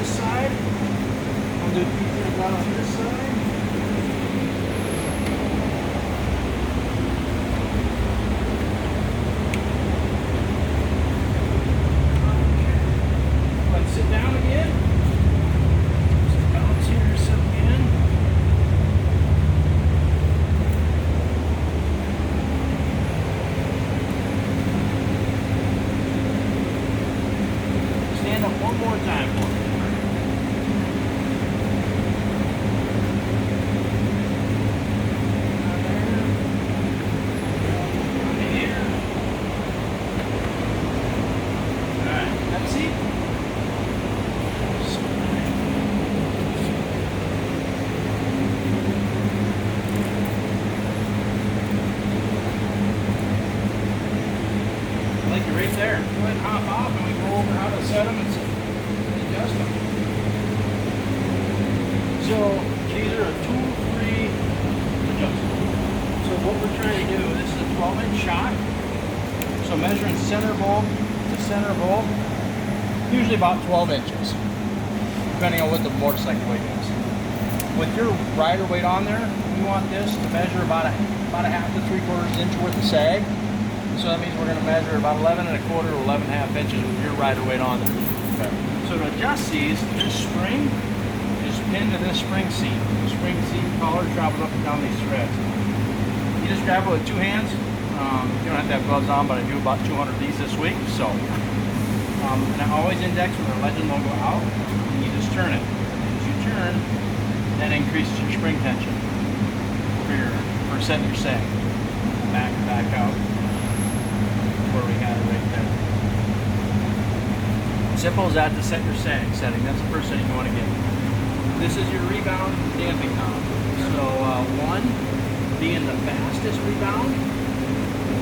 this side. I'll do 2 turns out on this side. Let's sit down again. Just balance here, sit again. Stand up one more time for me. Right there. Go ahead and hop off and we go over how to set them and adjust them. So these are a tool-free adjustment. So what we're trying to do, this is a 12-inch shot. So measuring center bolt to center bolt, usually about 12 inches, depending on what the motorcycle weight is. With your rider weight on there, we want this to measure about a half to 3/4 inch worth of sag. So that means we're going to measure about 11 1/4 to 11 1/2 inches with your rider weight on there. Okay. So to adjust these, this spring is pinned to this spring seat. The spring seat collar travels up and down these threads. You just grab it with 2 hands. You don't have to have gloves on, but I do about 200 of these this week. So, and I always index with our legend logo out, and you just turn it. As you turn, that increases your spring tension for setting your sag. Back out. Where we got it right there. Simple as that to set your sag setting. That's the first setting you want to get. This is your rebound damping knob. So 1 being the fastest rebound,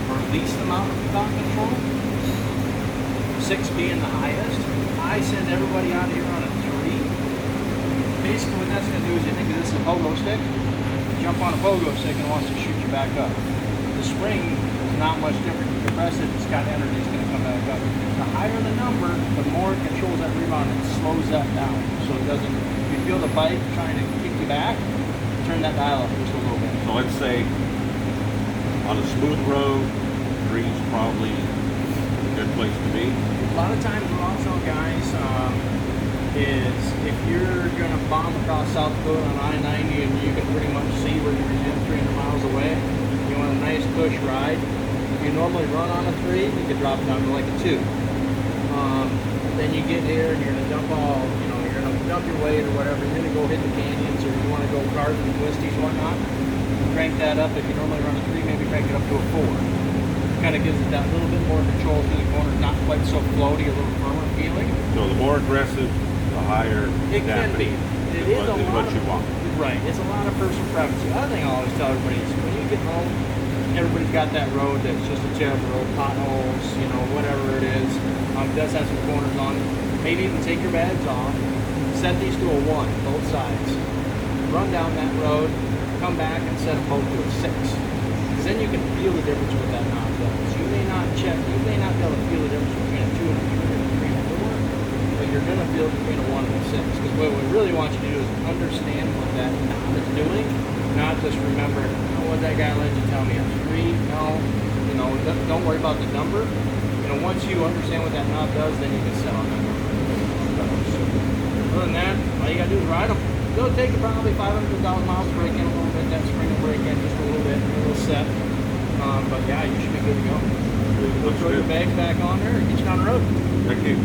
or least amount of rebound control. 6 being the highest. I send everybody out of here on a 3. Basically what that's going to do is you think of this as a pogo stick. Jump on a pogo stick and it wants to shoot you back up. The spring is not much different. You compress it, it's got energy, it's going to come back up. The higher the number, the more it controls that rebound and slows that down. So it doesn't, if you feel the bike trying to kick you back, turn that dial up just a little bit. So let's say on a smooth road, 3 is probably a good place to be. A lot of times what I'll tell guys is if you're going to bomb across South Dakota on I-90 and you can pretty much see where you're in 300 miles away, you want a nice push ride. If you normally run on a 3, you could drop it down to like a 2. Then you get here and you're going to dump all, you're going to dump your weight or whatever. You're going to go hit the canyons or you want to go cars and twisties, whatnot. Crank that up. If you normally run a 3, maybe crank it up to a 4. Kind of gives it that little bit more control through the corners, not quite so floaty, a little firmer feeling. So the more aggressive, the higher it can be. It is what you want. Right. It's a lot of personal preference. The other thing I always tell everybody is when you get home, everybody's got that road that's just a terrible road, potholes, whatever it is. It does have some corners on it. Maybe even take your bags off, set these to a 1, both sides. Run down that road, come back and set them both to a 6. Because then you can feel the difference with that knob does. You may not be able to feel the difference between a 2 and a 3 and a 3 and a 4, but you're going to feel between a 1 and a 6. Because what we really want you to do is understand what that knob is doing, not just remember, what that guy let you tell me, a 3, no, don't worry about the number. Once you understand what that knob does, then you can set on that number. Other than that, all you got to do is ride them. It'll take you probably 500,000 miles to break in a little bit. That spring will break in just a little bit, a little set. But yeah, you should be good to go. We'll throw your bags back on there and get you down the road. Thank you.